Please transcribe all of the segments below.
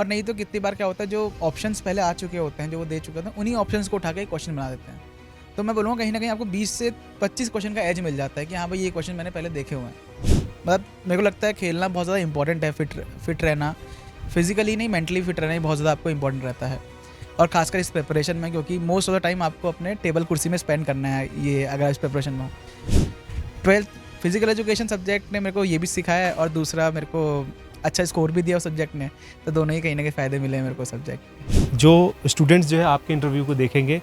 और नहीं तो कितनी बार क्या होता है, जो ऑप्शंस पहले आ चुके होते हैं, जो वो दे चुके होते हैं, उन्हीं ऑप्शंस को उठा के क्वेश्चन बना देते हैं। तो मैं बोलूँगा कहीं न कहीं आपको 20 से 25 क्वेश्चन का एज मिल जाता है कि हाँ भाई, ये क्वेश्चन मैंने पहले देखे हुए हैं। मतलब मेरे को लगता है खेलना बहुत ज़्यादा इंपॉर्टेंट है, फिट रहना, फिज़िकली नहीं मेंटली फिट रहना ही बहुत ज़्यादा आपको इंपॉर्टेंट रहता है। और ख़ासकर इस प्रिपरेशन में, क्योंकि मोस्ट ऑफ द टाइम आपको अपने टेबल कुर्सी में स्पेंड करना है, ये अगर इस प्रिपरेशन में हो। 12th फिज़िकल एजुकेशन सब्जेक्ट ने मेरे को ये भी सिखाया है, और दूसरा मेरे को अच्छा स्कोर भी दिया उस सब्जेक्ट ने, तो दोनों ही कहीं न कहीं फ़ायदे मिले हैं मेरे को सब्जेक्ट। जो स्टूडेंट्स जो है आपके इंटरव्यू को देखेंगे,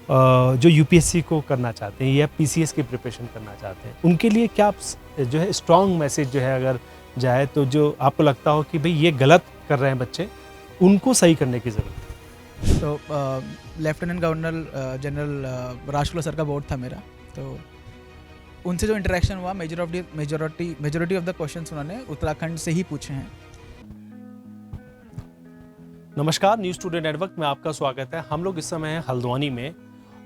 जो यूपीएससी को करना चाहते हैं या पीसीएस की प्रिपरेशन करना चाहते हैं, उनके लिए क्या जो है स्ट्रॉन्ग मैसेज जो है अगर जाए, तो जो आपको लगता हो कि भाई ये गलत कर रहे हैं बच्चे, उनको सही करने की ज़रूरत है? तो लेफ्टिनेंट गवर्नर जनरल राजशुक्ला सर का बोर्ड था मेरा, तो उनसे जो इंटरेक्शन हुआ, मेजॉरिटी ऑफ द क्वेश्चंस उन्होंने उत्तराखंड से ही पूछे हैं। नमस्कार, न्यूज़ टुडे नेटवर्क में आपका स्वागत है। हम लोग इस समय हैं हल्द्वानी में,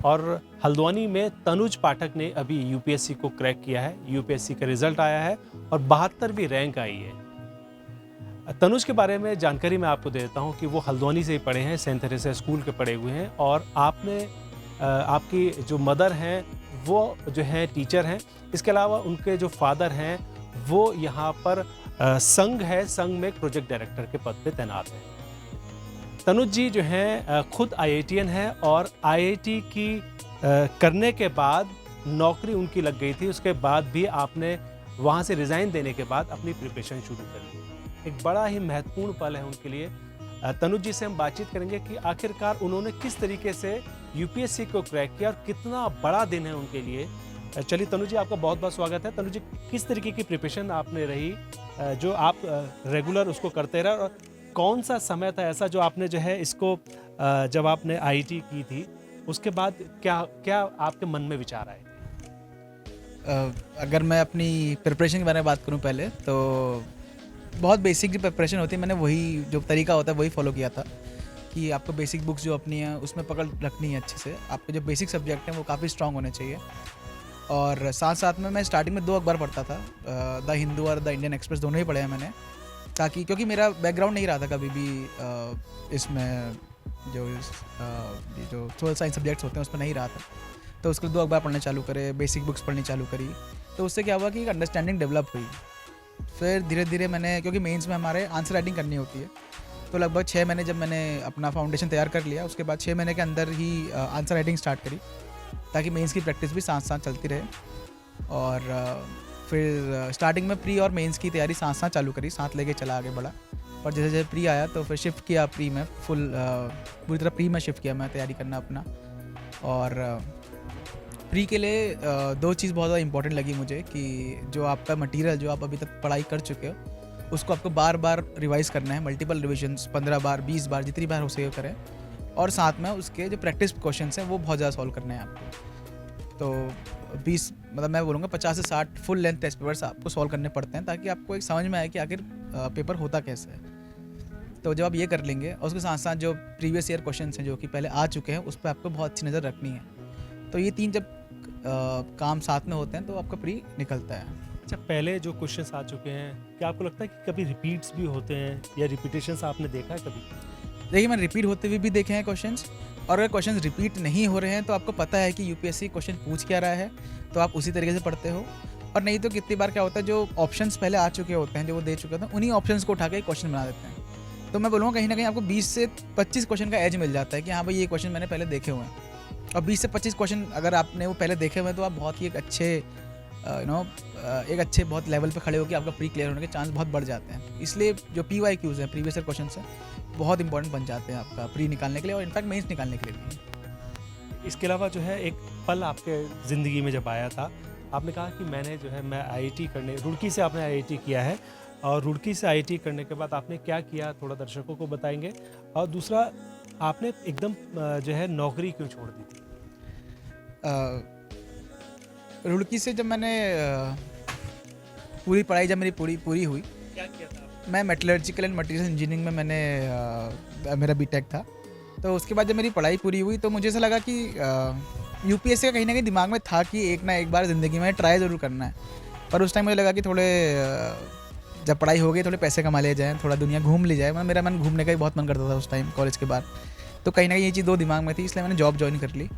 और हल्द्वानी में तनुज पाठक ने अभी यूपीएससी को क्रैक किया है। यूपीएससी का रिजल्ट आया है और 72वीं रैंक आई है। तनुज के बारे में जानकारी मैं आपको दे देता हूं कि वो हल्द्वानी से ही पढ़े हैं, सेंट थेरेसा स्कूल के पढ़े हुए हैं, और आपकी जो मदर हैं वो जो है टीचर हैं। इसके अलावा उनके जो फादर हैं वो यहाँ पर संघ है, संघ में एक प्रोजेक्ट डायरेक्टर के पद पे तैनात हैं। तनुज जी जो हैं खुद आईआईटीएन है, और आईआईटी की करने के बाद नौकरी उनकी लग गई थी। उसके बाद भी आपने वहाँ से रिज़ाइन देने के बाद अपनी प्रिपरेशन शुरू कर दी। एक बड़ा ही महत्वपूर्ण पल है उनके लिए। तनुज जी से हम बातचीत करेंगे कि आखिरकार उन्होंने किस तरीके से यूपीएससी को क्रैक किया और कितना बड़ा दिन है उनके लिए। चलिए तनुज जी, आपका बहुत बहुत स्वागत है। तनुज जी, किस तरीके की प्रिपरेशन आपने रही, जो आप रेगुलर उसको करते रहे, और कौन सा समय था ऐसा जो आपने जो है इसको जब आपने आईआईटी की थी उसके बाद क्या क्या आपके मन में विचार आए? अगर मैं अपनी प्रिपरेशन के बारे में बात करूं पहले, तो बहुत बेसिक जो प्रिपरेशन होती है, मैंने वही जो तरीका होता है वही फॉलो किया था कि आपको बेसिक बुक्स जो अपनी हैं उसमें पकड़ रखनी है अच्छे से। आपके जो बेसिक सब्जेक्ट हैं वो काफ़ी स्ट्रांग होने चाहिए। और साथ साथ में मैं स्टार्टिंग में 2 अखबार पढ़ता था, द हिंदू और द इंडियन एक्सप्रेस, दोनों ही पढ़े हैं मैंने, ताकि क्योंकि मेरा बैकग्राउंड नहीं रहा था कभी भी इसमें, जो सोशल साइंस सब्जेक्ट्स होते हैं उसमें नहीं रहा था। तो उसके लिए 2 अखबार पढ़ने चालू करे, बेसिक बुक्स पढ़नी चालू करी, तो उससे क्या हुआ कि एक अंडरस्टैंडिंग डेवलप हुई। फिर धीरे धीरे मैंने, क्योंकि मेंस में हमारे आंसर राइटिंग करनी होती है, तो लगभग 6 महीने जब मैंने अपना फाउंडेशन तैयार कर लिया, उसके बाद 6 महीने के अंदर ही आंसर राइटिंग स्टार्ट करी, ताकि मेंस की प्रैक्टिस भी साथ साथ चलती रहे। और फिर स्टार्टिंग में प्री और मेंस की तैयारी साथ साथ चालू करी, साथ लेके चला आगे बढ़ा। और जैसे जैसे प्री आया तो फिर शिफ्ट किया प्री में, पूरी तरह प्री में शिफ्ट किया मैं तैयारी करना अपना। और प्री के लिए 2 चीज़ बहुत ज़्यादा इंपॉर्टेंट लगी मुझे, कि जो आपका मटेरियल जो आप अभी तक पढ़ाई कर चुके हो उसको आपको बार बार रिवाइज़ करना है, मल्टीपल रिविजन्स, 15 बार 20 बार जितनी बार हो सके करें। और साथ में उसके जो प्रैक्टिस क्वेश्चंस हैं वो बहुत ज़्यादा सॉल्व करने हैं आपको। तो 20, मतलब मैं बोलूँगा 50 से 60 फुल लेंथ टेस्ट पेपर्स आपको सॉल्व करने पड़ते हैं, ताकि आपको एक समझ में आए कि आखिर पेपर होता कैसे है। तो जब आप ये कर लेंगे, और उसके साथ साथ जो प्रीवियस ईयर क्वेश्चंस हैं जो कि पहले आ चुके हैं, उस पर आपको बहुत अच्छी नज़र रखनी है। तो ये 3 जब काम साथ में होते हैं तो आपका प्री निकलता है। अच्छा, पहले जो क्वेश्चंस आ चुके हैं, क्या आपको लगता है कि कभी रिपीट्स भी होते हैं या रिपीटेशंस आपने देखा है कभी? देखिए, मैंने रिपीट होते हुए भी देखे हैं क्वेश्चंस, और अगर क्वेश्चंस रिपीट नहीं हो रहे हैं तो आपको पता है कि यूपीएससी क्वेश्चन पूछ क्या रहा है, तो आप उसी तरीके से पढ़ते हो। और नहीं तो कितनी बार क्या होता है, जो ऑप्शंस पहले आ चुके होते हैं, जो वो दे चुके होते हैं, उन्हीं ऑप्शंस को उठा के क्वेश्चन बना देते हैं। तो मैं बोलूँगा कहीं न कहीं आपको 20 से 25 क्वेश्चन का एज मिल जाता है कि हाँ भाई, ये क्वेश्चन मैंने पहले देखे हुए हैं। और 20 से 25 क्वेश्वन अगर आपने वो पहले देखे हुए हैं, तो आप बहुत ही एक अच्छे बहुत लेवल पे खड़े हो कि आपका प्री क्लियर होने के चांस बहुत बढ़ जाते हैं। इसलिए जो PYQs हैं, प्रीवियस ईयर क्वेश्चंस हैं, बहुत इंपॉर्टेंट बन जाते हैं आपका प्री निकालने के लिए, और इनफैक्ट मेंस निकालने के लिए भी। इसके अलावा जो है एक पल आपके ज़िंदगी में जब आया था, आपने कहा कि मैं आईआईटी करने, रुड़की से आपने आईआईटी किया है, और रुड़की से आईआईटी करने के बाद आपने क्या किया, थोड़ा दर्शकों को बताएंगे। और दूसरा, आपने एकदम जो है नौकरी क्यों छोड़ दी थी? रुड़की से जब मैंने पूरी पढ़ाई जब मेरी पूरी हुई, क्या किया था आपने? मैं मेटलर्जिकल एंड मटीरियल इंजीनियरिंग में मेरा बीटेक था। तो उसके बाद जब मेरी पढ़ाई पूरी हुई, तो मुझे ऐसा लगा कि यूपीएससी का कहीं ना कहीं दिमाग में था कि एक ना एक बार ज़िंदगी में ट्राई ज़रूर करना है। पर उस टाइम मुझे लगा कि थोड़े जब पढ़ाई हो गई थोड़े पैसे कमा लिए जाएँ, थोड़ा दुनिया घूम ली जाए। मेरा मन घूमने का भी बहुत मन करता था उस टाइम कॉलेज के बाद। तो कहीं न कहीं ये चीज़ 2 दिमाग में थी, इसलिए मैंने जॉब जॉइन कर ली।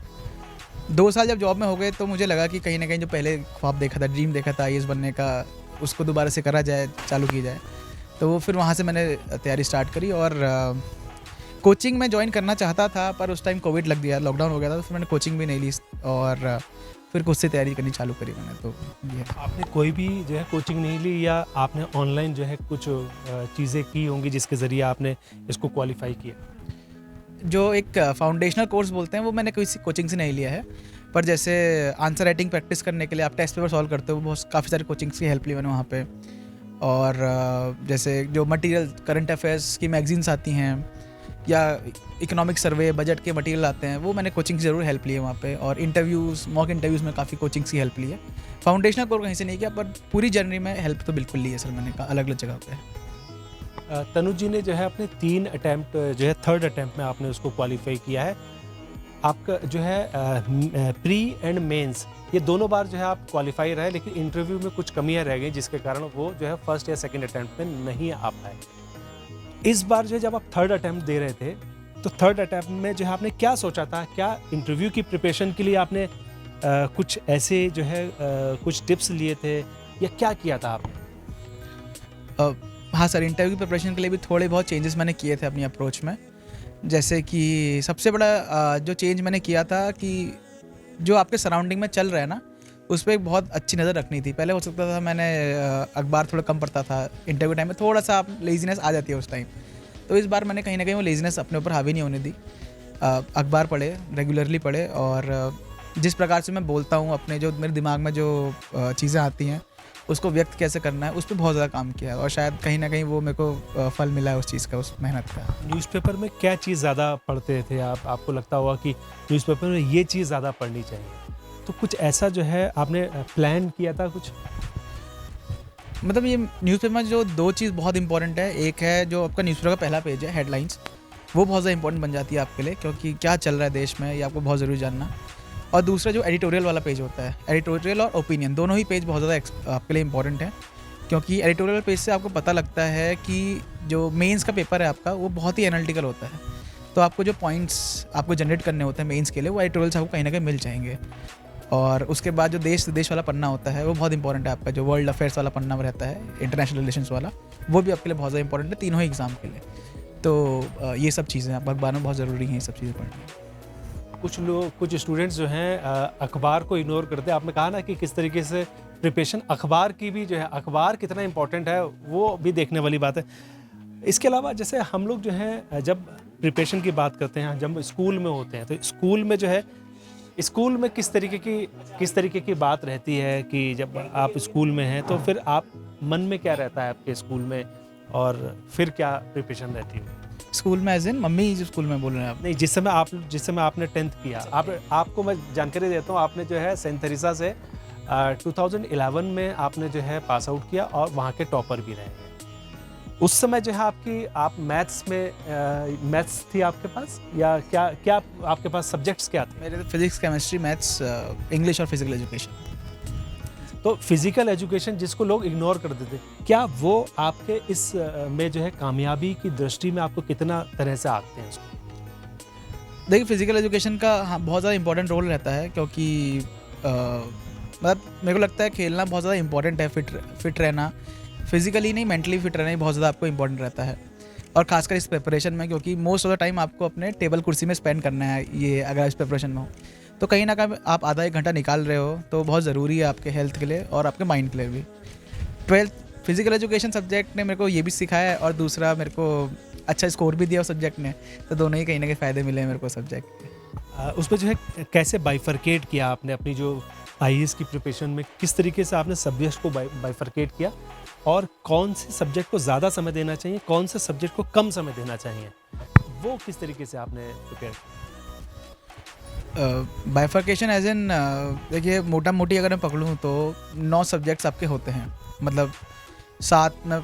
2 साल जब जॉब में हो गए तो मुझे लगा कि कहीं न कहीं जो पहले ख्वाब देखा था, ड्रीम देखा था आईएएस बनने का, उसको दोबारा से करा जाए, चालू की जाए। तो वो फिर वहाँ से मैंने तैयारी स्टार्ट करी और कोचिंग में जॉइन करना चाहता था, पर उस टाइम कोविड लग गया, लॉकडाउन हो गया था, तो फिर मैंने कोचिंग भी नहीं ली और फिर खुद से तैयारी करनी चालू करी मैंने। तो ये आपने कोई भी जो है कोचिंग नहीं ली या आपने ऑनलाइन जो है कुछ चीज़ें की होंगी जिसके ज़रिए आपने इसको क्वालिफाई किया? जो एक फाउंडेशनल कोर्स बोलते हैं वो मैंने किसी कोचिंग से नहीं लिया है, पर जैसे आंसर राइटिंग प्रैक्टिस करने के लिए आप टेस्ट पेपर सॉल्व करते हो, बहुत काफ़ी सारे कोचिंग्स की हेल्प ली मैंने वहाँ पे। और जैसे जो मटेरियल करंट अफेयर्स की मैगजीन्स आती हैं या इकोनॉमिक सर्वे, बजट के मटेरियल आते हैं, वो मैंने कोचिंग से ज़रूर हेल्प ली है वहाँ पे। और इंटरव्यूज़, मॉक इंटरव्यूज़ में काफ़ी कोचिंग्स की हेल्प ली है। फाउंडेशनल कोर्स कहीं से नहीं किया, पर पूरी जर्नी में हेल्प तो बिल्कुल ली है सर मैंने, अलग-अलग जगह पे। तनुज जी ने जो है अपने 3 अटैम्प्ट जो है 3rd अटैम्प्ट में आपने उसको क्वालिफाई किया है। आपका जो है प्री एंड मेंस ये दोनों बार जो है आप क्वालिफाई रहे, लेकिन इंटरव्यू में कुछ कमियां रह गई जिसके कारण वो जो है 1st या 2nd अटैम्प्ट में नहीं आ पाए। इस बार जो है जब आप 3rd अटैम्प्ट दे रहे थे तो 3rd अटैम्प्ट में जो है आपने क्या सोचा था? क्या इंटरव्यू की प्रिपरेशन के लिए आपने कुछ ऐसे जो है कुछ टिप्स लिए थे या क्या किया था आपने? हाँ सर, इंटरव्यू की प्रिपरेशन के लिए भी थोड़े बहुत चेंजेस मैंने किए थे अपनी अप्रोच में। जैसे कि सबसे बड़ा जो चेंज मैंने किया था कि जो आपके सराउंडिंग में चल रहा है ना, उस पे एक बहुत अच्छी नज़र रखनी थी। पहले हो सकता था मैंने अखबार थोड़ा कम पढ़ता था, इंटरव्यू टाइम में थोड़ा-सा आप लेज़ीनेस आ जाती है उस टाइम। तो इस बार मैंने कहीं न कहीं वो लेज़ीनेस अपने ऊपर हावी नहीं होने दी। अखबार पढ़े, रेगुलरली पढ़े और जिस प्रकार से मैं बोलता हूँ, अपने जो मेरे दिमाग में जो चीज़ें आती हैं, उसको व्यक्त कैसे करना है, उस पे बहुत ज़्यादा काम किया है और शायद कहीं न कहीं वो मेरे को फल मिला है उस चीज़ का, उस मेहनत का। न्यूज़पेपर में क्या चीज़ ज़्यादा पढ़ते थे आप? आपको लगता होगा कि न्यूज़पेपर में ये चीज़ ज़्यादा पढ़नी चाहिए। तो कुछ ऐसा जो है आपने प्लान किया था कुछ? मतलब ये न्यूज़पेपर में जो 2 चीज़ बहुत इंपॉर्टेंट है, एक है जो आपका न्यूज़पेपर का पहला पेज है, हेडलाइंस, वो बहुत ज़्यादा इंपॉर्टेंट बन जाती है आपके लिए, क्योंकि क्या चल रहा है देश में ये आपको बहुत ज़रूरी जानना। और दूसरा जो एडिटोरियल वाला पेज होता है, एडिटोरियल और ओपिनियन दोनों ही पेज बहुत ज़्यादा आपके लिए इंपॉर्टेंट है, क्योंकि एडिटोरियल पेज से आपको पता लगता है कि जो मेंस का पेपर है आपका, वो बहुत ही एनालिटिकल होता है। तो आपको जो पॉइंट्स आपको जनरेट करने होते हैं मेंस के लिए, वो एडिटोरियल से आपको कहीं न कहीं मिल जाएंगे। और उसके बाद जो देश से देश वाला पन्ना होता है, वो बहुत इंपॉर्टेंट है आपका, जो वर्ल्ड अफेयर्स वाला पन्ना रहता है, इंटरनेशनल रिलेशंस वाला, वो भी आपके लिए बहुत ज़्यादा इंपॉर्टेंट है, तीनों ही एग्ज़ाम के लिए। तो ये सब चीज़ें आप अखबार में बहुत ज़रूरी हैं, ये सब चीज़ें पढ़नी। कुछ स्टूडेंट्स जो हैं अखबार को इग्नोर करते हैं। आपने कहा ना कि किस तरीके से प्रिपरेशन अखबार की भी जो है, अखबार कितना इंपॉर्टेंट है वो भी देखने वाली बात है। इसके अलावा जैसे हम लोग जो है जब प्रिपरेशन की बात करते हैं, जब स्कूल में होते हैं, तो स्कूल में जो है स्कूल में किस तरीके की बात रहती है कि जब आप स्कूल में हैं तो फिर आप मन में क्या रहता है आपके स्कूल में और फिर क्या प्रिपरेशन रहती है? स्कूल में एज़ इन मम्मी जो स्कूल में बोल रहे हैं आप? नहीं, जिस समय आपने 10th किया, आपको मैं जानकारी देता हूँ, आपने जो है सेंट थेरेसा से 2011 में आपने जो है पास आउट किया और वहाँ के टॉपर भी रहे हैं। उस समय जो है आप मैथ्स में मैथ्स थी आपके पास या क्या आपके पास सब्जेक्ट्स क्या थे? मेरे तो फिजिक्स, केमिस्ट्री, मैथ्स, इंग्लिश और फिजिकल एजुकेशन। तो फिजिकल एजुकेशन जिसको लोग इग्नोर कर देते, क्या वो आपके इस में जो है कामयाबी की दृष्टि में आपको कितना तरह से आते हैं उसको? देखिए, फिजिकल एजुकेशन का हाँ बहुत ज़्यादा इंपॉर्टेंट रोल रहता है, क्योंकि मतलब मेरे को लगता है खेलना बहुत ज़्यादा इंपॉर्टेंट है, फिट रहना, फिजिकली नहीं मेंटली फिट रहना ही बहुत ज़्यादा आपको इंपॉर्टेंट रहता है। और खासकर इस प्रिपरेशन में, क्योंकि मोस्ट ऑफ द टाइम आपको अपने टेबल कुर्सी में स्पेंड करना है, ये अगर इस प्रिपरेशन में हो तो कहीं ना कहीं आप आधा 1 घंटा निकाल रहे हो, तो बहुत ज़रूरी है आपके हेल्थ के लिए और आपके माइंड के लिए भी। 12th फिजिकल एजुकेशन सब्जेक्ट ने मेरे को ये भी सिखाया है और दूसरा मेरे को अच्छा स्कोर भी दिया उस सब्जेक्ट ने, तो दोनों ही कहीं ना कहीं फ़ायदे मिले मेरे को सब्जेक्ट के। उसमें जो है कैसे बाइफरकेट किया आपने अपनी जो आईएएस की प्रिपरेशन में, किस तरीके से आपने सब्जेक्ट को बाइफरकेट किया और कौन से सब्जेक्ट को ज़्यादा समय देना चाहिए, कौन से सब्जेक्ट को कम समय देना चाहिए, वो किस तरीके से आपने प्रिपेयर किया? बाइफर्केशन एज इन देखिए, मोटा मोटी अगर मैं पकड़ूँ तो 9 सब्जेक्ट्स आपके होते हैं, मतलब 7 में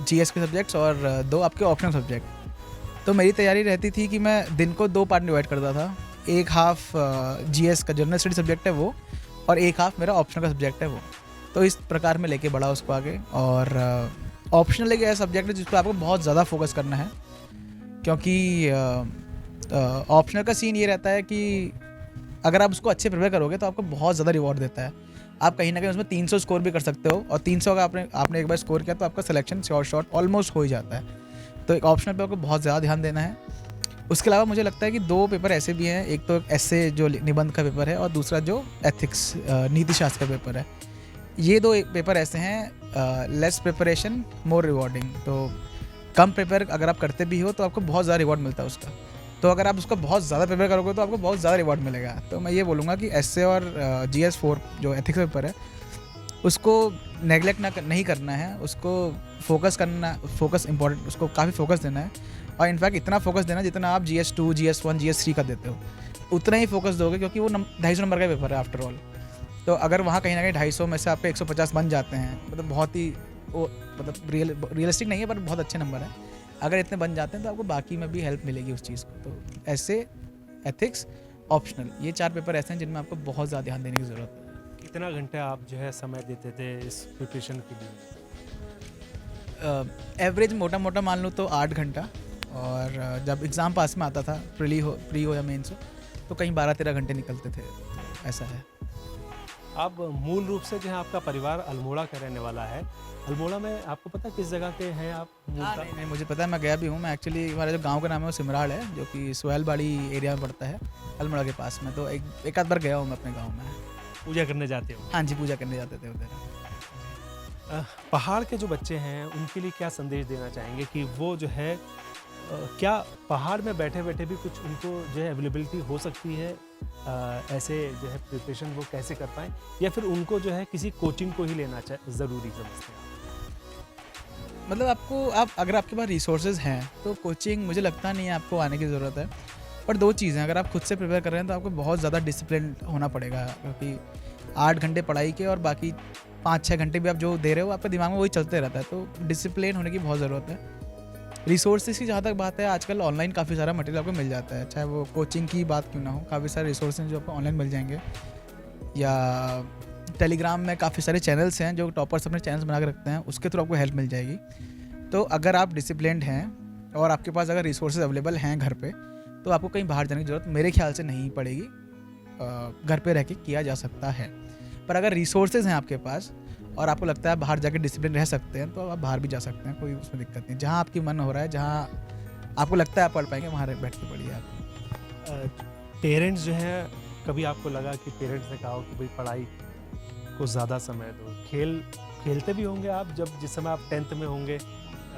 जीएस के सब्जेक्ट्स और 2 आपके ऑप्शनल सब्जेक्ट। तो मेरी तैयारी रहती थी कि मैं दिन को 2 पार्ट डिवाइड करता था, एक हाफ जीएस का जनरल स्टडी सब्जेक्ट है वो, और एक हाफ मेरा ऑप्शनल का सब्जेक्ट है वो। तो इस प्रकार में लेके बढ़ा उसको आगे। और ऑप्शनल एक ऐसा सब्जेक्ट है जिस पर आपको बहुत ज़्यादा फोकस करना है, क्योंकि ऑप्शनल का सीन ये रहता है कि अगर आप उसको अच्छे प्रिपेयर करोगे तो आपको बहुत ज़्यादा रिवॉर्ड देता है। आप कहीं ना कहीं उसमें 300 स्कोर भी कर सकते हो, और 300 का आपने एक बार स्कोर किया तो आपका सिलेक्शन शॉर्ट ऑलमोस्ट हो ही जाता है। तो एक ऑप्शनल पे आपको बहुत ज़्यादा ध्यान देना है। उसके अलावा मुझे लगता है कि 2 पेपर ऐसे भी हैं, एक तो एस्से जो निबंध का पेपर है, और दूसरा जो एथिक्स नीति शास्त्र का पेपर है। ये 2 पेपर ऐसे हैं, लेस प्रिपरेशन मोर रिवॉर्डिंग। तो कम प्रिपेयर अगर आप करते भी हो तो आपको बहुत ज़्यादा रिवॉर्ड मिलता है उसका। तो अगर आप उसको बहुत ज़्यादा प्रिपेयर करोगे तो आपको बहुत ज़्यादा रिवॉर्ड मिलेगा। तो मैं ये बोलूँगा कि एस्से और GS4 जो एथिक्स पेपर है उसको नेगलेक्ट नहीं करना है, उसको फोकस इंपॉर्टेंट, उसको काफ़ी फोकस देना है। और इनफैक्ट इतना फोकस देना जितना आप GS2, GS1, GS3 का देते हो उतना ही फोकस दोगे, क्योंकि वो 250 नंबर का पेपर है आफ्टर ऑल। तो अगर वहाँ कहीं ना कहीं 250 में से आपके 150 बन जाते हैं, मतलब बहुत ही वो मतलब रियलिस्टिक नहीं है पर बहुत अच्छे नंबर है, अगर इतने बन जाते हैं तो आपको बाकी में भी हेल्प मिलेगी उस चीज़ को। तो ऐसे एथिक्स ऑप्शनल, ये 4 पेपर ऐसे हैं जिनमें आपको बहुत ज़्यादा ध्यान देने की ज़रूरत है। कितना घंटे आप जो है समय देते थे इस प्रिपरेशन के लिए? एवरेज मोटा मान लूँ तो 8 घंटा, और जब एग्ज़ाम पास में आता था, प्री हो या मेंस हो, तो कहीं 12-13 घंटे निकलते थे। तो ऐसा है। आप मूल रूप से जो है आपका परिवार अल्मोड़ा का रहने वाला है। अल्मोड़ा में आपको पता किस जगह के हैं आप मूलतः? नहीं, मुझे पता है, मैं गया भी हूँ। मैं एक्चुअली, हमारा जो गांव का नाम है वो सिमराड़ है, जो कि सोहेलबाड़ी एरिया में पड़ता है, अल्मोड़ा के पास में। तो एक आध बार गया हूँ मैं अपने गाँव में। पूजा करने जाते हो? हाँ जी, पूजा करने जाते थे उधर। पहाड़ के जो बच्चे हैं उनके लिए क्या संदेश देना चाहेंगे कि वो जो है क्या पहाड़ में बैठे बैठे भी कुछ उनको जो है अवेलेबिलिटी हो सकती है, ऐसे जो है प्रिपरेशन वो कैसे कर पाएँ, या फिर उनको जो है किसी कोचिंग को ही लेना ज़रूरी समझते हैं? मतलब अगर आपके पास रिसोर्सेज हैं तो कोचिंग मुझे लगता नहीं है आपको आने की ज़रूरत है। पर 2 चीज़ें, अगर आप खुद से प्रिपेयर कर रहे हैं तो आपको बहुत ज़्यादा डिसिप्लिन होना पड़ेगा, क्योंकि 8 घंटे पढ़ाई के और बाकी 5-6 घंटे भी आप जो दे रहे हो आपके दिमाग में वही चलते रहता है। तो डिसिप्लिन होने की बहुत ज़रूरत है। रिसोर्सेज की जहाँ तक बात है, आजकल ऑनलाइन काफ़ी सारा मटेरियल आपको मिल जाता है, चाहे वो कोचिंग की बात क्यों ना हो, काफ़ी सारे रिसोर्सेज जो आपको ऑनलाइन मिल जाएंगे। या टेलीग्राम में काफ़ी सारे चैनल्स हैं जो टॉपर्स अपने चैनल्स बना के रखते हैं, उसके थ्रू आपको हेल्प मिल जाएगी। तो अगर आप डिसिप्लिन्ड हैं और आपके पास अगर रिसोर्सेज अवेलेबल हैं घर पे, तो आपको कहीं बाहर जाने की ज़रूरत मेरे ख्याल से नहीं पड़ेगी। घर पे रह के किया जा सकता है। पर अगर रिसोर्सेज हैं आपके पास और आपको लगता है बाहर जाके डिसिप्लिन रह सकते हैं, तो आप बाहर भी जा सकते हैं, कोई उसमें दिक्कत नहीं। जहाँ आपकी मन हो रहा है, जहाँ आपको लगता है आप पढ़ पाएंगे, वहाँ बैठ के पढ़िए आप। पेरेंट्स जो है, कभी आपको लगा कि पेरेंट्स ने कहा हो कि भाई पढ़ाई को ज़्यादा समय दो, खेलते भी होंगे आप जब जिस समय आप 10th में होंगे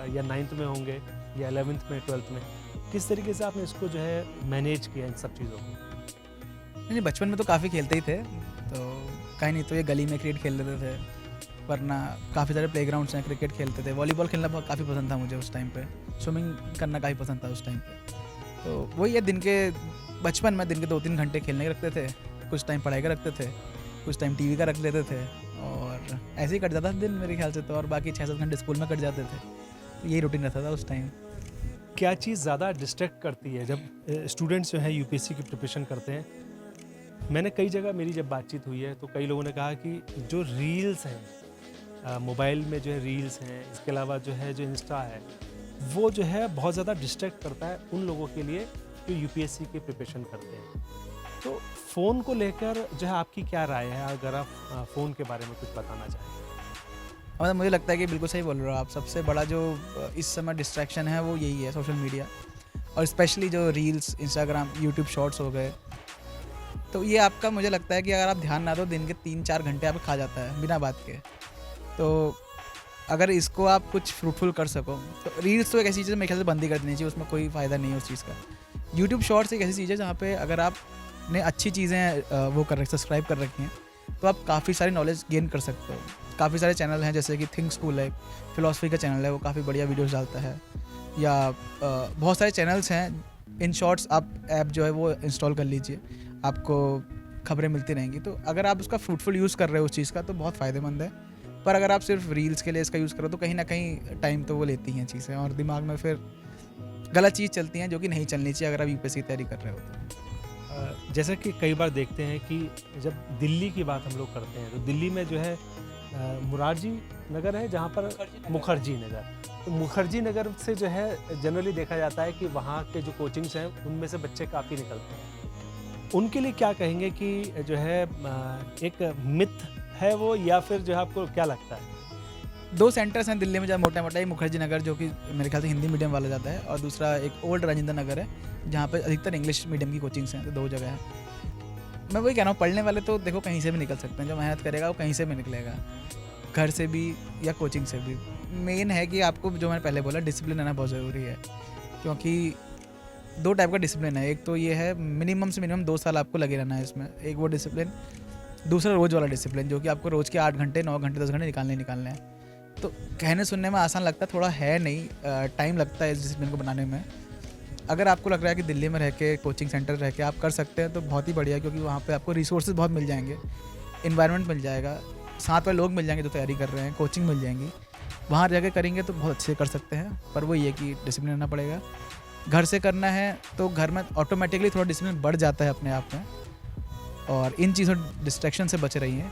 या 9th में होंगे या 11th में 12th में, किस तरीके से आपने इसको जो है मैनेज किया इन सब चीज़ों को? नहीं, बचपन में तो काफ़ी खेलते ही थे, तो कहीं नहीं तो ये गली में क्रिकेट खेल लेते थे, वरना काफ़ी सारे प्लेग्राउंड्स हैं, क्रिकेट खेलते थे। वॉलीबॉल खेलना काफ़ी पसंद था मुझे उस टाइम पे, स्विमिंग करना काफ़ी पसंद था उस टाइम पे। तो वही है, बचपन में दिन के 2-3 घंटे खेलने के रखते थे, कुछ टाइम पढ़ाई का रखते थे, कुछ टाइम टीवी का रख लेते थे, और ऐसे ही कट जाता था दिन मेरे ख्याल से तो, और बाकी 6-7 घंटे स्कूल में कट जाते थे। तो यही रूटीन रहता था उस टाइम। क्या चीज़ ज़्यादा डिस्ट्रैक्ट करती है जब स्टूडेंट्स जो है यूपीएससी की प्रिपरेशन करते हैं? मैंने कई जगह मेरी जब बातचीत हुई है तो कई लोगों ने कहा कि जो रील्स हैं, मोबाइल में जो है रील्स हैं, इसके अलावा जो है जो इंस्टा है, वो जो है बहुत ज़्यादा डिस्ट्रैक्ट करता है उन लोगों के लिए जो यूपीएससी की प्रिपरेशन करते हैं। तो फ़ोन को लेकर जो है आपकी क्या राय है, अगर आप फ़ोन के बारे में कुछ बताना चाहें? मतलब मुझे लगता है कि बिल्कुल सही बोल रहे हो आप। सबसे बड़ा जो इस समय डिस्ट्रैक्शन है वो यही है, सोशल मीडिया, और स्पेशली जो रील्स, इंस्टाग्राम, यूट्यूब शॉर्ट्स हो गए। तो ये आपका, मुझे लगता है कि अगर आप ध्यान ना दो, दिन के 3-4 घंटे आप खा जाता है बिना बात के। तो अगर इसको आप कुछ फ्रूटफुल कर सको, तो रील्स तो एक ऐसी चीज़ है मेरे ख्याल से बंद ही कर देनी चाहिए, उसमें कोई फ़ायदा नहीं है उस चीज़ का। यूट्यूब शॉर्ट्स एक ऐसी चीज़ है जहाँ पे अगर आपने अच्छी चीज़ें वो कर रखी, सब्सक्राइब कर रखी हैं, तो आप काफ़ी सारी नॉलेज गेन कर सकते हो। काफ़ी सारे चैनल हैं, जैसे कि थिंक स्कूल है, फिलॉसफी का चैनल है, वो काफ़ी बढ़िया वीडियोस डालता है। या बहुत सारे चैनल्स हैं। इन शॉर्ट्स आप ऐप जो है वो इंस्टॉल कर लीजिए, आपको खबरें मिलती रहेंगी। तो अगर आप उसका फ्रूटफुल यूज़ कर रहे हो उस चीज़ का, तो बहुत फ़ायदेमंद है। पर अगर आप सिर्फ रील्स के लिए इसका यूज़ करो, तो कहीं ना कहीं टाइम तो वो लेती हैं चीज़ें, और दिमाग में फिर गलत चीज़ चलती हैं जो कि नहीं चलनी चाहिए अगर आप यूपीएससी की तैयारी कर रहे हो तो। जैसा कि कई बार देखते हैं कि जब दिल्ली की बात हम लोग करते हैं तो दिल्ली में जो है मुरारजी नगर है जहाँ पर मुखर्जी नगर, तो मुखर्जी नगर से जो है जनरली देखा जाता है कि वहाँ के जो कोचिंग्स हैं उनमें से बच्चे काफ़ी निकलते हैं। उनके लिए क्या कहेंगे कि जो है एक मिथ है वो, या फिर जो है आपको क्या लगता है? 2 सेंटर्स हैं दिल्ली में जहाँ मोटा-मोटा, एक मुखर्जी नगर जो कि मेरे ख्याल से हिंदी मीडियम वाला जाता है, और दूसरा एक ओल्ड राजेंद्र नगर है जहाँ पे अधिकतर इंग्लिश मीडियम की कोचिंग्स हैं। तो 2 जगह है। मैं वही कह रहा हूँ, पढ़ने वाले तो देखो कहीं से भी निकल सकते हैं, जो मेहनत करेगा वो कहीं से भी निकलेगा, घर से भी या कोचिंग से भी। मेन है कि आपको, जो मैंने पहले बोला, डिसिप्लिन रहना बहुत ज़रूरी है, क्योंकि 2 टाइप का डिसिप्लिन है। एक तो ये है मिनिमम से मिनिमम 2 साल आपको लगे रहना है इसमें, एक वो डिसिप्लिन। दूसरा रोज़ वाला डिसिप्लिन, जो कि आपको रोज़ के 8 घंटे 9 घंटे 10 घंटे निकालने हैं। तो कहने सुनने में आसान लगता है, थोड़ा है नहीं, टाइम लगता है इस डिसिप्लिन को बनाने में। अगर आपको लग रहा है कि दिल्ली में रह के, कोचिंग सेंटर रह के आप कर सकते हैं तो बहुत ही बढ़िया है, क्योंकि वहाँ पे आपको रिसोर्सेज बहुत मिल जाएंगे, इन्वायरमेंट मिल जाएगा, साथ में लोग मिल जाएंगे जो तैयारी कर रहे हैं, कोचिंग मिल जाएंगी। वहाँ रह के करेंगे तो बहुत अच्छे से कर सकते हैं, पर वो ये कि डिसिप्लिन रहना पड़ेगा। घर से करना है तो घर में ऑटोमेटिकली थोड़ा डिसिप्लिन बढ़ जाता है अपने आप में, और इन चीज़ों डिस्ट्रैक्शन से बच रही हैं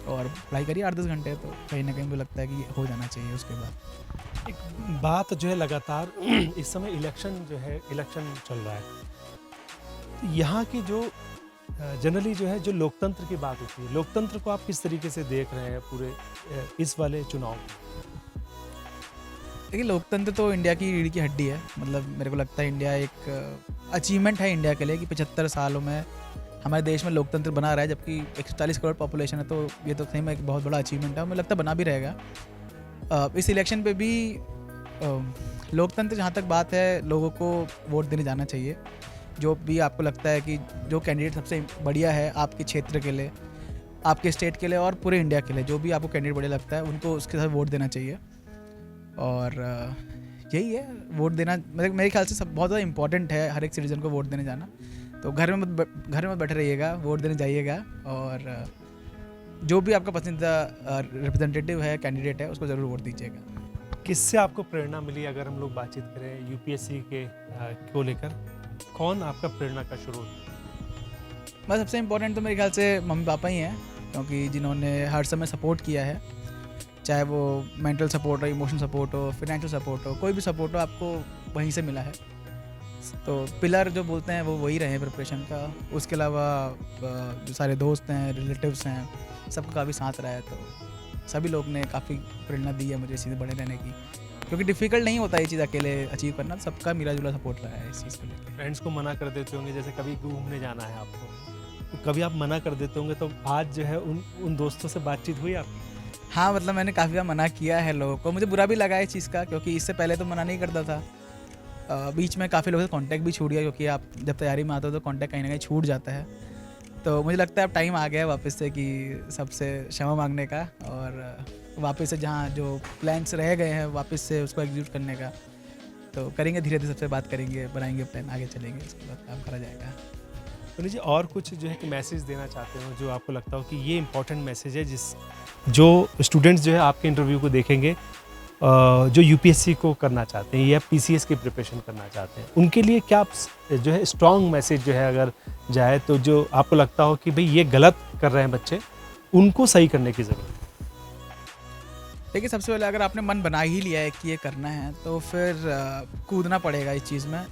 और पढ़ाई करिए 8-10 घंटे, तो कहीं ना कहीं मुझे लगता है कि हो जाना चाहिए। उसके बाद एक बात जो है लगातार इस समय इलेक्शन चल रहा है, यहाँ की जो जनरली जो है जो लोकतंत्र की बात होती है, लोकतंत्र को आप किस तरीके से देख रहे हैं पूरे इस वाले चुनाव में? देखिए, लोकतंत्र तो इंडिया की रीढ़ की हड्डी है। मतलब मेरे को लगता है इंडिया एक अचीवमेंट है इंडिया के लिए कि 75 सालों में हमारे देश में लोकतंत्र बना रहा है, जबकि 140 करोड़ पॉपुलेशन है, तो ये तो सही में एक बहुत बड़ा अचीवमेंट है, और मुझे लगता है बना भी रहेगा। इस इलेक्शन पे भी लोकतंत्र, जहाँ तक बात है, लोगों को वोट देने जाना चाहिए। जो भी आपको लगता है कि जो कैंडिडेट सबसे बढ़िया है आपके क्षेत्र के लिए, आपके स्टेट के लिए और पूरे इंडिया के लिए, जो भी आपको कैंडिडेट बढ़िया लगता है, उनको उसके साथ वोट देना चाहिए। और यही है, वोट देना मेरे ख्याल से सब बहुत ज़्यादा इंपॉर्टेंट है, हर एक सिटीजन को वोट देने जाना। तो घर में मत बैठे रहिएगा, वोट देने जाइएगा, और जो भी आपका पसंदीदा रिप्रेजेंटेटिव है, कैंडिडेट है, उसको ज़रूर वोट दीजिएगा। किससे आपको प्रेरणा मिली? अगर हम लोग बातचीत करें यूपीएससी के को लेकर, कौन आपका प्रेरणा का स्रोत है? बस सबसे इम्पोर्टेंट तो मेरे ख्याल से मम्मी पापा ही हैं, क्योंकि जिन्होंने हर समय सपोर्ट किया है, चाहे वो मेंटल सपोर्ट हो, इमोशनल सपोर्ट हो, फाइनेंशियल सपोर्ट हो, कोई भी सपोर्ट हो, आपको वहीं से मिला है। तो पिलर जो बोलते हैं वो वही रहे प्रिपरेशन का। उसके अलावा जो सारे दोस्त हैं, रिलेटिव्स हैं, सबका काफ़ी साथ रहा है, तो सभी लोग ने काफ़ी प्रेरणा दी है मुझे इस चीज़ बड़े रहने की, क्योंकि डिफ़िकल्ट नहीं होता ये चीज़ अकेले अचीव करना। सबका मिला जुला सपोर्ट रहा है इस चीज़ को लेकर। फ्रेंड्स को मना कर देते होंगे, जैसे कभी घूमने जाना है आपको, तो कभी आप मना कर देते होंगे, तो आज जो है उन दोस्तों से बातचीत हुई आपकी? हाँ, मतलब मैंने काफ़ी बार मना किया है लोगों को, मुझे बुरा भी लगा इस चीज़ का, क्योंकि इससे पहले तो मना नहीं करता था। बीच में काफ़ी लोगों से कांटेक्ट भी छूट गया, क्योंकि आप जब तैयारी में आते हो तो कांटेक्ट कहीं ना कहीं छूट जाता है। तो मुझे लगता है अब टाइम आ गया है वापस से कि सबसे क्षमा मांगने का, और वापस से जहाँ जो प्लान्स रह गए हैं वापस से उसको एग्जीक्यूट करने का। तो करेंगे, धीरे धीरे सबसे बात करेंगे, बनाएंगे प्लान, आगे चलेंगे, उसके बाद काम करा जाएगा। तो लीजिए, और कुछ जो है कि मैसेज देना चाहते हो जो आपको लगता हो कि ये इंपॉर्टेंट मैसेज है, जो स्टूडेंट्स जो है आपके इंटरव्यू को देखेंगे, जो यूपीएससी को करना चाहते हैं या पीसीएस की प्रिपरेशन करना चाहते हैं, उनके लिए क्या जो है स्ट्रॉन्ग मैसेज जो है अगर जाए, तो जो आपको लगता हो कि भाई ये गलत कर रहे हैं बच्चे, उनको सही करने की ज़रूरत है? देखिए, सबसे पहले अगर आपने मन बना ही लिया है कि ये करना है, तो फिर कूदना पड़ेगा इस चीज़ में।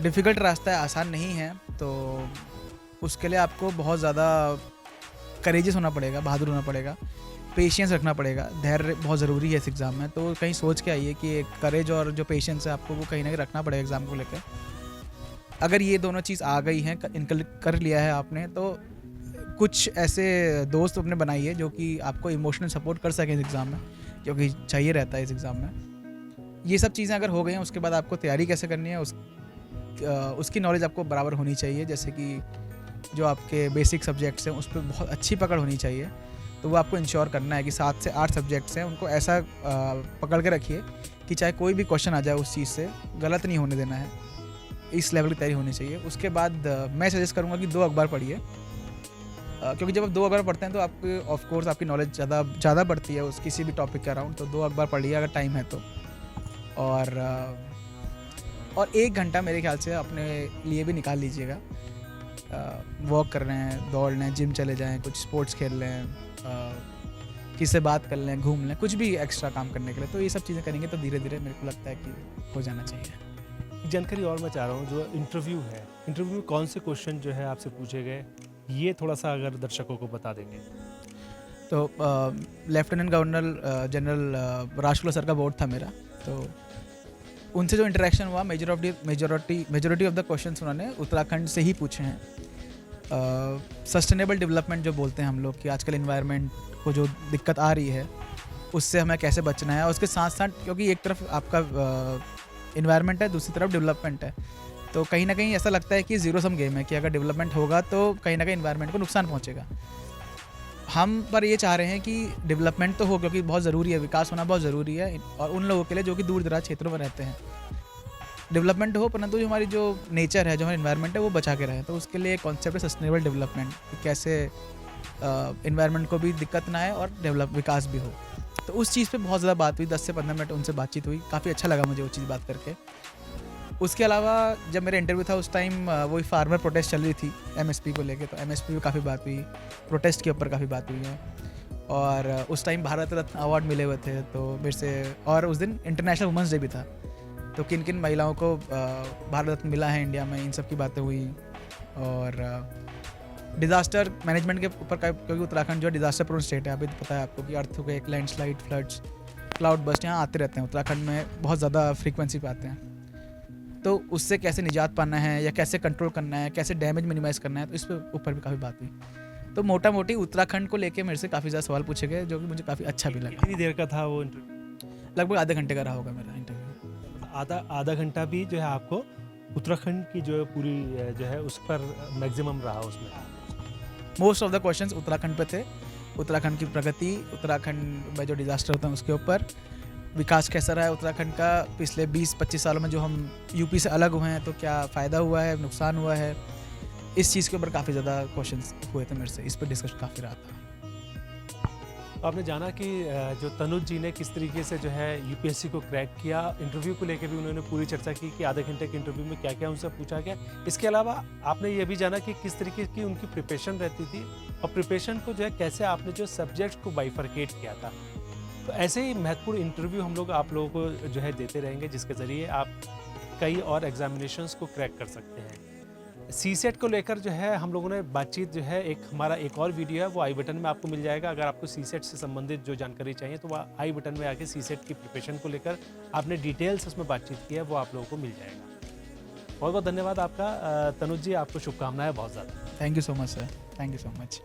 डिफ़िकल्ट रास्ता है, आसान नहीं है, तो उसके लिए आपको बहुत ज़्यादा करेजियस होना पड़ेगा, बहादुर होना पड़ेगा, पेशेंस रखना पड़ेगा, धैर्य बहुत ज़रूरी है इस एग्ज़ाम में। तो कहीं सोच के आइए कि करेज और जो पेशेंस है आपको, वो कहीं ना कहीं रखना पड़ेगा एग्ज़ाम को लेकर। अगर ये दोनों चीज़ आ गई हैं, कर लिया है आपने, तो कुछ ऐसे दोस्त अपने बनाइए जो कि आपको इमोशनल सपोर्ट कर सकें इस एग्ज़ाम में, क्योंकि चाहिए रहता है इस एग्ज़ाम में। ये सब चीज़ें अगर हो गई हैं, उसके बाद आपको तैयारी कैसे करनी है उसकी नॉलेज आपको बराबर होनी चाहिए। जैसे कि जो आपके बेसिक सब्जेक्ट्स हैं उस पर बहुत अच्छी पकड़ होनी चाहिए। तो वो आपको इंश्योर करना है कि 7 से 8 सब्जेक्ट्स हैं, उनको ऐसा पकड़ के रखिए कि चाहे कोई भी क्वेश्चन आ जाए उस चीज़ से गलत नहीं होने देना है। इस लेवल की तैयारी होनी चाहिए। उसके बाद मैं सजेस्ट करूँगा कि 2 अखबार पढ़िए, क्योंकि जब आप 2 अखबार पढ़ते हैं तो आपके ऑफ कोर्स आपकी नॉलेज ज़्यादा बढ़ती है उस किसी भी टॉपिक के अराउंड। तो 2 अखबार पढ़िए अगर टाइम है तो। और 1 घंटा मेरे ख्याल से अपने लिए भी निकाल लीजिएगा। वॉक कर रहे हैं, दौड़ रहे हैं, जिम चले जाएं, कुछ स्पोर्ट्स खेल रहे हैं, किसी से बात कर लें, घूम लें, कुछ भी एक्स्ट्रा काम करने के लिए। तो ये सब चीज़ें करेंगे तो धीरे धीरे मेरे को लगता है कि हो जाना चाहिए। जानकारी और मैं चाह रहा हूँ, जो इंटरव्यू है, इंटरव्यू में कौन से क्वेश्चन जो है आपसे पूछे गए, ये थोड़ा सा अगर दर्शकों को बता देंगे। तो लेफ्टिनेंट गवर्नर जनरल राजकुला सर का बोर्ड था मेरा, तो उनसे जो इंटरेक्शन हुआ मेजोरिटी ऑफ द क्वेश्चंस उन्होंने उत्तराखंड से ही पूछे हैं। सस्टेनेबल डेवलपमेंट जो बोलते हैं हम लोग कि आजकल इन्वायरमेंट को जो दिक्कत आ रही है उससे हमें कैसे बचना है, और उसके साथ साथ क्योंकि एक तरफ आपका इन्वायरमेंट है, दूसरी तरफ डेवलपमेंट है, तो कहीं ना कहीं ऐसा लगता है कि ज़ीरो सम गेम है कि अगर डेवलपमेंट होगा तो कहीं ना कहीं इन्वायरमेंट को नुकसान पहुंचेगा। हम पर ये चाह रहे हैं कि डेवलपमेंट तो हो, क्योंकि बहुत ज़रूरी है, विकास होना बहुत ज़रूरी है, और उन लोगों के लिए जो कि दूर दराज क्षेत्रों में रहते हैं डेवलपमेंट हो, परंतु जो हमारी जो नेचर है, जो हमारी इन्वायरमेंट है, वो बचा के रहे। तो उसके लिए कॉन्सेप्ट है सस्टेनेबल डेवलपमेंट, कैसे इन्वायरमेंट को भी दिक्कत ना आए और विकास भी हो। तो उस चीज़ पे बहुत ज़्यादा बात हुई, 10 से 15 मिनट उनसे बातचीत हुई, काफ़ी अच्छा लगा मुझे वो चीज़ बात करके। उसके अलावा जब मेरा इंटरव्यू था उस टाइम वही फार्मर प्रोटेस्ट चल रही थी एमएसपी को लेके, तो एमएसपी पे काफ़ी बात हुई, प्रोटेस्ट के ऊपर काफ़ी बात हुई है, और उस टाइम भारत रत्न अवार्ड मिले हुए थे तो मेरे से, और उस दिन इंटरनेशनल वुमेंस डे भी था, तो किन किन महिलाओं को भारत रत्न मिला है इंडिया में, इन सब की बातें हुई। और डिज़ास्टर मैनेजमेंट के ऊपर, क्योंकि उत्तराखंड जो डिज़ास्टर प्रोन स्टेट है, अभी तो पता है आपको कि earthquake, landslide, floods, cloud burst यहाँ आते रहते हैं, उत्तराखंड में बहुत ज़्यादा फ्रीक्वेंसी पे आते हैं, तो उससे कैसे निजात पाना है या कैसे कंट्रोल करना है, कैसे डैमेज मिनिमाइज़ करना है, तो इस पे ऊपर भी काफ़ी बात हुई। तो मोटा मोटी उत्तराखंड को लेके मेरे से काफ़ी ज़्यादा सवाल पूछे गए, जो कि मुझे काफ़ी अच्छा भी लगा। कितनी देर का था वो इंटरव्यू? लगभग आधे घंटे का रहा होगा मेरा इंटरव्यू। आधा घंटा भी जो है आपको उत्तराखंड की जो है पूरी जो है उस पर मैक्सिमम रहा उसमें। Most of the questions Uttarakhand पे थे, उत्तराखंड की प्रगति, उत्तराखंड में जो डिज़ास्टर होता है उसके ऊपर, विकास कैसा रहा है उत्तराखंड का पिछले 20-25 सालों में, जो हम यूपी से अलग हुए हैं तो क्या फ़ायदा हुआ है, नुकसान हुआ है, इस चीज़ के ऊपर काफ़ी ज़्यादा क्वेश्चंस हुए थे मेरे से, इस पर डिस्कशन काफ़ी रहा था। तो आपने जाना कि जो तनुज जी ने किस तरीके से जो है यूपीएससी को क्रैक किया, इंटरव्यू को लेकर भी उन्होंने पूरी चर्चा की कि आधे घंटे के इंटरव्यू में क्या क्या उनसे पूछा गया। इसके अलावा आपने ये भी जाना कि किस तरीके की उनकी प्रिपरेशन रहती थी, और प्रिपरेशन को जो है कैसे आपने जो सब्जेक्ट को बाइफरकेट किया था। तो ऐसे ही महत्वपूर्ण इंटरव्यू हम लोग आप लोगों को जो है देते रहेंगे, जिसके ज़रिए आप कई और एग्जामिनेशंस को क्रैक कर सकते हैं। सीसेट को लेकर जो है हम लोगों ने बातचीत जो है, हमारा एक और वीडियो है, वो आई बटन में आपको मिल जाएगा। अगर आपको सीसेट से संबंधित जो जानकारी चाहिए तो वह आई बटन में आके सीसेट की प्रिपरेशन को लेकर आपने डिटेल्स उसमें बातचीत की है, वो आप लोगों को मिल जाएगा। बहुत बहुत धन्यवाद आपका तनुज जी, आपको शुभकामनाएं बहुत ज़्यादा। Thank you so much sir, thank you so much.